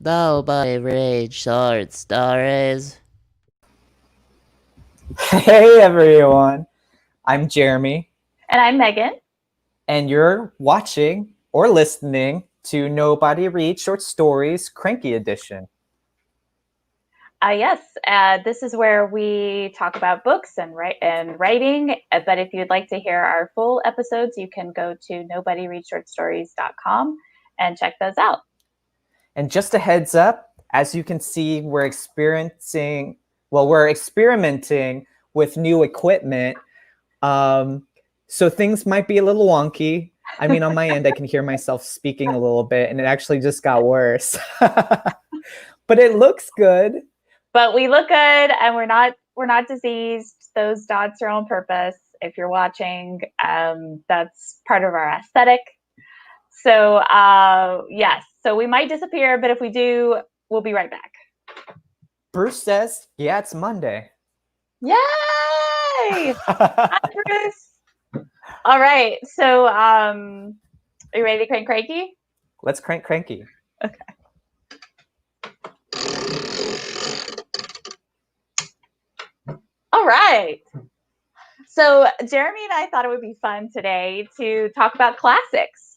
Nobody reads short stories. Hey everyone, I'm Jeremy, And I'm Megan. and you're watching or listening to Nobody Reads Short Stories Cranky Edition. Yes, this is where we talk about books and writing. But if you'd like to hear our full episodes, you can go to nobodyreadshortstories.com and check those out. And just a heads up, as you can see, we're experimenting with new equipment. So things might be a little wonky. I mean, on my end, I can hear myself speaking a little bit, and it actually just got worse. But it looks good. But we look good, and we're not diseased. Those dots are on purpose. If you're watching, that's part of our aesthetic. So yes, so we might disappear, but if we do, we'll be right back. Bruce says, "Yeah, it's Monday." Yay! Hi, Bruce. All right, so are you ready to crank cranky? Let's crank cranky. Okay. All right. So Jeremy and I thought it would be fun today to talk about classics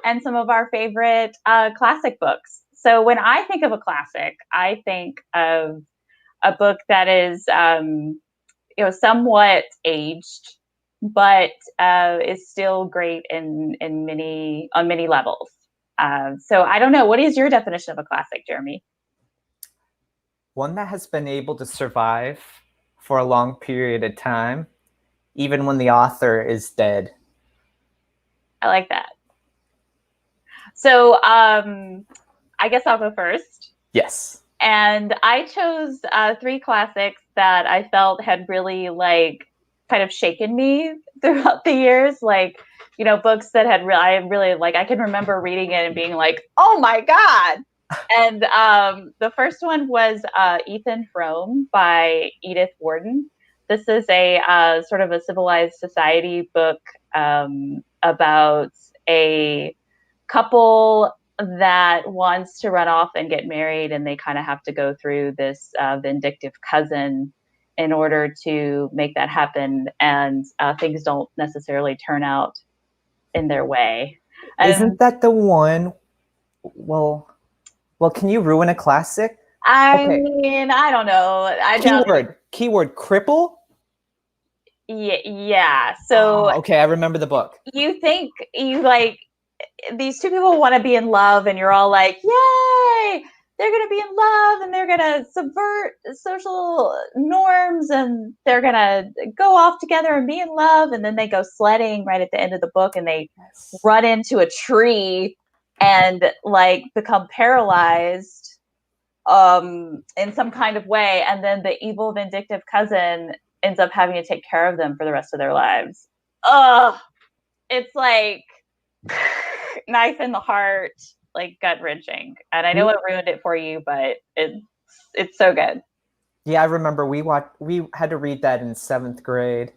and some of our favorite classic books. So when I think of a classic, I think of a book that is, somewhat aged, but is still great on many levels. So I don't know. What is your definition of a classic, Jeremy? One that has been able to survive for a long period of time, even when the author is dead. I like that. So I guess I'll go first. Yes. And I chose 3 classics that I felt had really kind of shaken me throughout the years. Books that I can remember reading it and being like, oh my God. And the first one was Ethan Frome by Edith Wharton. This is a sort of a civilized society book about a couple that wants to run off and get married, and they kind of have to go through this vindictive cousin in order to make that happen, and things don't necessarily turn out in their way. Isn't that the one? Well, can you ruin a classic? I mean, I don't know. Keyword cripple? Yeah. So okay, I remember the book. You think these two people want to be in love, and you're all like, yay, they're going to be in love, and they're going to subvert social norms, and they're going to go off together and be in love. And then they go sledding right at the end of the book, and they run into a tree and become paralyzed in some kind of way. And then the evil, vindictive cousin ends up having to take care of them for the rest of their lives. Ugh. It's like knife in the heart, gut wrenching. And I know it ruined it for you, but it's so good. Yeah, I remember we had to read that in 7th grade.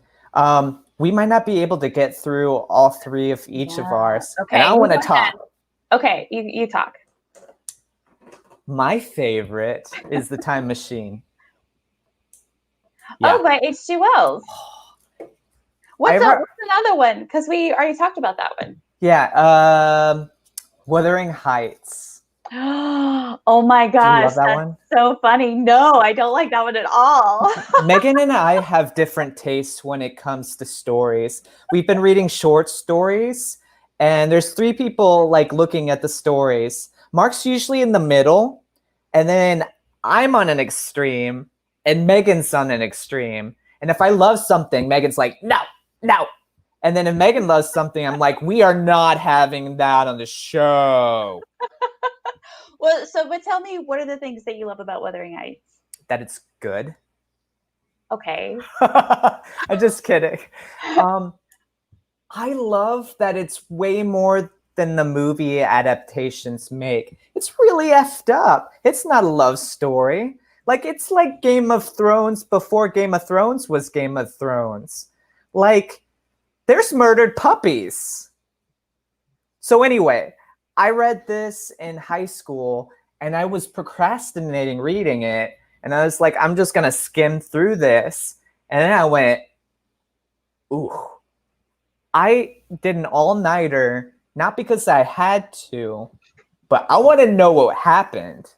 We might not be able to get through all 3 of each of ours. Okay, and I want to talk. Okay, you talk. My favorite is The Time Machine. Yeah. Oh, by H.G. Wells. What's another one? Because we already talked about that one. Yeah, Wuthering Heights. Oh my gosh, do you love that one? So funny. No, I don't like that one at all. Megan and I have different tastes when it comes to stories. We've been reading short stories, and there's 3 people looking at the stories. Mark's usually in the middle, and then I'm on an extreme, and Megan's on an extreme. And if I love something, Megan's like, no. And then if Megan loves something, I'm like, we are not having that on the show. Well, but tell me, what are the things that you love about Wuthering Heights? That it's good. Okay. I'm just kidding. I love that it's way more than the movie adaptations make. It's really effed up. It's not a love story. It's like Game of Thrones before Game of Thrones was Game of Thrones. There's murdered puppies. So anyway, I read this in high school, and I was procrastinating reading it. And I was like, I'm just going to skim through this. And then I went, ooh, I did an all-nighter, not because I had to, but I want to know what happened.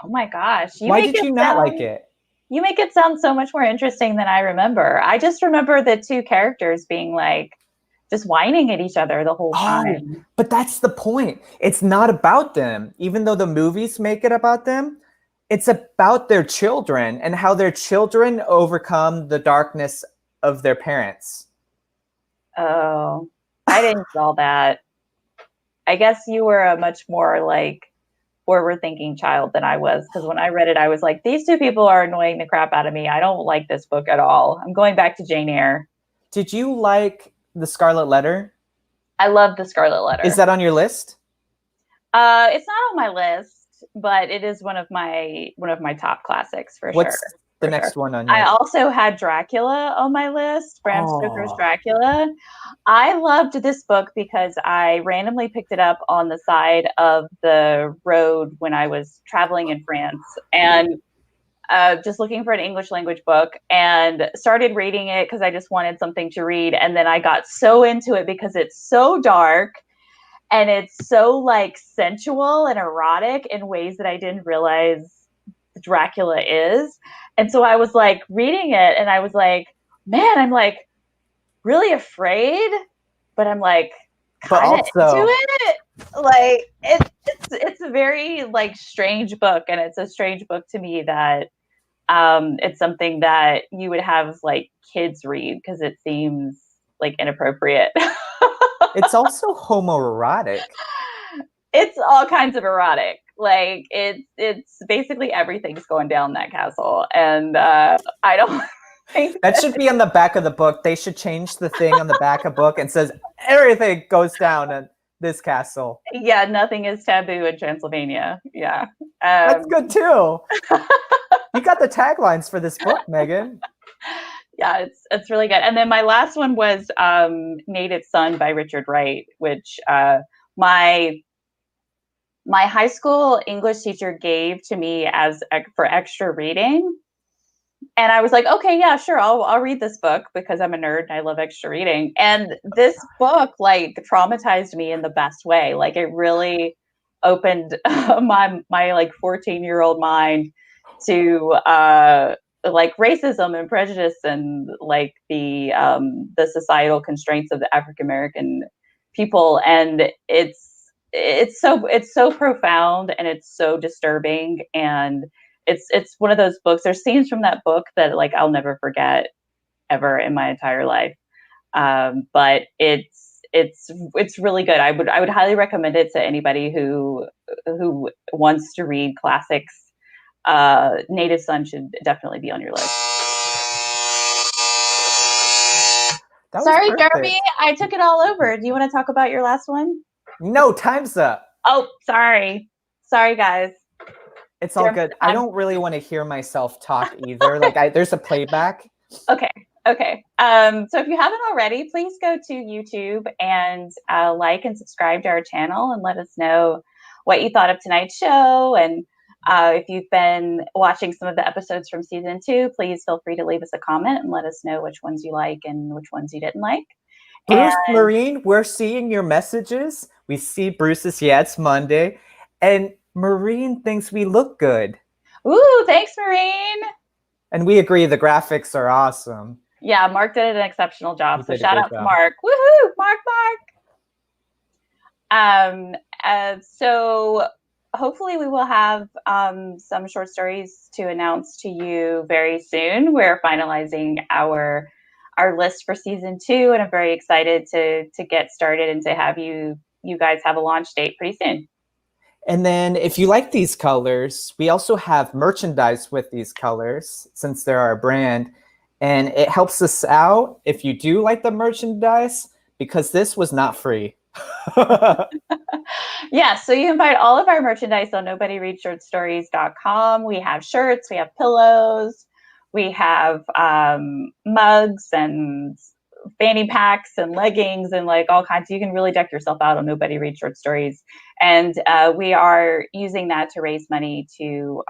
Oh my gosh. Why did you not like it? You make it sound so much more interesting than I remember. I just remember the two characters being like, just whining at each other the whole time. But that's the point. It's not about them. Even though the movies make it about them, it's about their children and how their children overcome the darkness of their parents. Oh, I didn't get all that. I guess you were a much more like forward-thinking child than I was, because when I read it, I was like, these two people are annoying the crap out of me. I don't like this book at all. I'm going back to Jane Eyre. Did you like The Scarlet Letter? I love The Scarlet Letter. Is that on your list? It's not on my list, but it is one of my top classics for sure. What's the next one on your I also had Dracula on my list, Bram Stoker's Dracula. I loved this book because I randomly picked it up on the side of the road when I was traveling in France and just looking for an English language book, and started reading it because I just wanted something to read. And then I got so into it because it's so dark and it's so like sensual and erotic in ways that I didn't realize Dracula is. And so I was like reading it and I was like, man, I'm like really afraid, but I'm like kind of into it. Like it's a very like strange book, and it's a strange book to me that it's something that you would have like kids read because it seems like inappropriate. It's also homoerotic. It's all kinds of erotic. Like it's basically everything's going down that castle, and I don't think that should be on the back of the book. They should change the thing on the back of the book and says everything goes down in this castle. Yeah, nothing is taboo in Transylvania. Yeah, that's good too. You got the taglines for this book, Megan. Yeah, it's really good. And then my last one was Native Son by Richard Wright, which my high school English teacher gave to me as for extra reading. And I was like, okay, yeah, sure. I'll read this book because I'm a nerd and I love extra reading. And this book like traumatized me in the best way. Like it really opened my like 14-year-old mind to like racism and prejudice and like the societal constraints of the African American people. And it's so profound and it's so disturbing, and it's one of those books. There's scenes from that book that like I'll never forget ever in my entire life. But it's really good. I would highly recommend it to anybody who wants to read classics. Native Son should definitely be on your list. Sorry, Jeremy, I took it all over. Do you want to talk about your last one? No, time's up. Oh, sorry, guys. It's all good. I don't really want to hear myself talk either. Like there's a playback. Okay. So if you haven't already, please go to YouTube and like and subscribe to our channel and let us know what you thought of tonight's show. And if you've been watching some of the episodes from season 2, please feel free to leave us a comment and let us know which ones you like and which ones you didn't like. Bruce, Maureen, we're seeing your messages. We see Bruce's, yeah, it's Monday. And Maureen thinks we look good. Ooh, thanks, Maureen. And we agree, the graphics are awesome. Yeah, Mark did an exceptional job. So shout out to Mark. Woohoo, Mark. So hopefully we will have some short stories to announce to you very soon. We're finalizing our list for season 2, and I'm very excited to get started and to have you guys have a launch date pretty soon. And then if you like these colors, we also have merchandise with these colors since they're our brand. And it helps us out if you do like the merchandise, because this was not free. Yeah, so you can find all of our merchandise on nobodyreadshortstories.com. We have shirts, we have pillows, we have mugs and fanny packs and leggings and like all kinds. You can really deck yourself out on Nobody Reads Short Stories. And we are using that to raise money to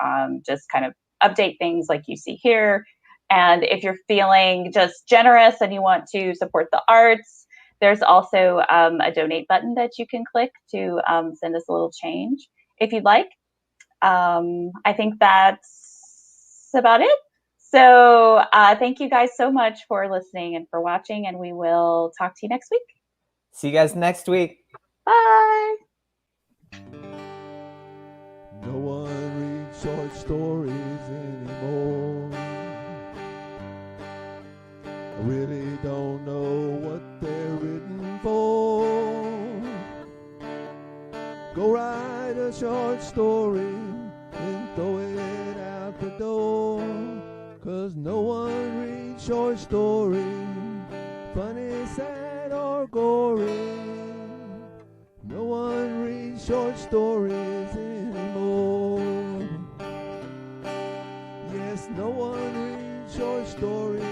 just kind of update things like you see here. And if you're feeling just generous and you want to support the arts, there's also a donate button that you can click to send us a little change if you'd like. I think that's about it. So thank you guys so much for listening and for watching, and we will talk to you next week. See you guys next week. Bye. No one reads short stories anymore. I really don't know what they're written for. Go write a short story and throw it out the door. 'Cause no one reads short stories, funny, sad, or gory. No one reads short stories anymore. Yes, no one reads short stories